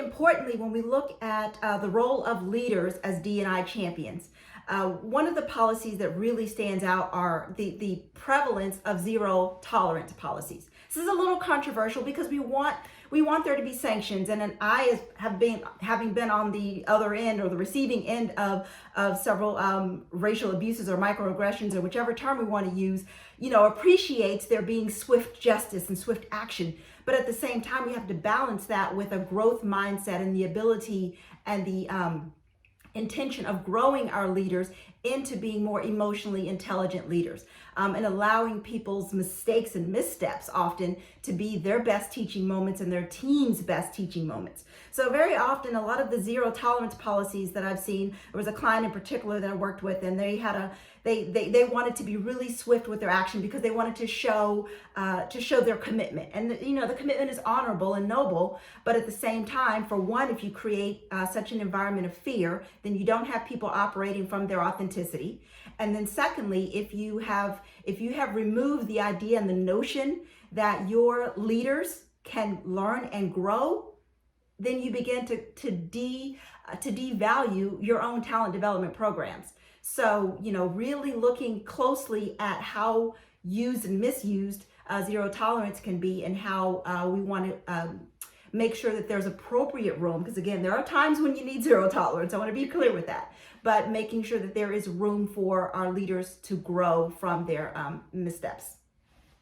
importantly, when we look at the role of leaders as D&I champions, one of the policies that really stands out are the prevalence of zero tolerance policies. This is a little controversial because we want there to be sanctions, and then having been on the other end or the receiving end of several racial abuses or microaggressions or whichever term we want to use, appreciates there being swift justice and swift action. But at the same time, we have to balance that with a growth mindset and the ability and the intention of growing our leaders into being more emotionally intelligent leaders, and allowing people's mistakes and missteps often to be their best teaching moments and their team's best teaching moments. So very often, a lot of the zero tolerance policies that I've seen, there was a client in particular that I worked with, and they had they wanted to be really swift with their action because they wanted to show their commitment. And the commitment is honorable and noble, but at the same time, for one, if you create such an environment of fear, then you don't have people operating from their authenticity. And then secondly, if you have removed the idea and the notion that your leaders can learn and grow, then you begin to devalue your own talent development programs. So, really looking closely at how used and misused zero tolerance can be, and how we want to make sure that there's appropriate room. Because again, there are times when you need zero tolerance. I want to be clear with that. But making sure that there is room for our leaders to grow from their missteps.